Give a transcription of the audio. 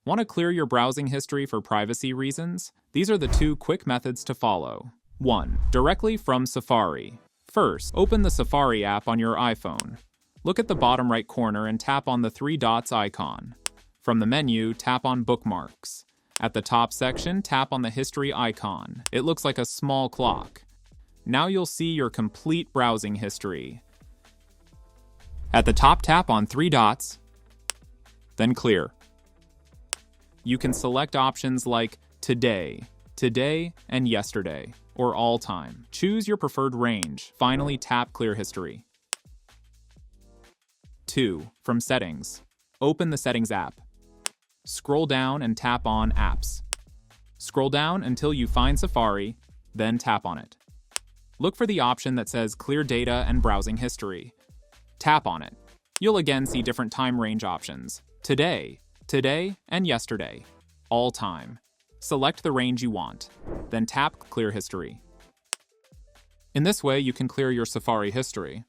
Want to clear your browsing history for privacy reasons? These are the 2 quick methods to follow. 1. Directly from Safari. First, open the Safari app on your iPhone. Look at the bottom right corner and tap on the 3 dots icon. From the menu, tap on Bookmarks. At the top section, tap on the History icon. It looks like a small clock. Now you'll see your complete browsing history. At the top, tap on 3 dots, then Clear. You can select options like Today, Today, and Yesterday, or All Time. Choose your preferred range. Finally, tap Clear History. 2. From Settings. Open the Settings app. Scroll down and tap on Apps. Scroll down until you find Safari, then tap on it. Look for the option that says Clear Data and Browsing History. Tap on it. You'll again see different time range options. Today, Today, and Yesterday. All Time. Select the range you want, then tap Clear History. In this way, you can clear your Safari history.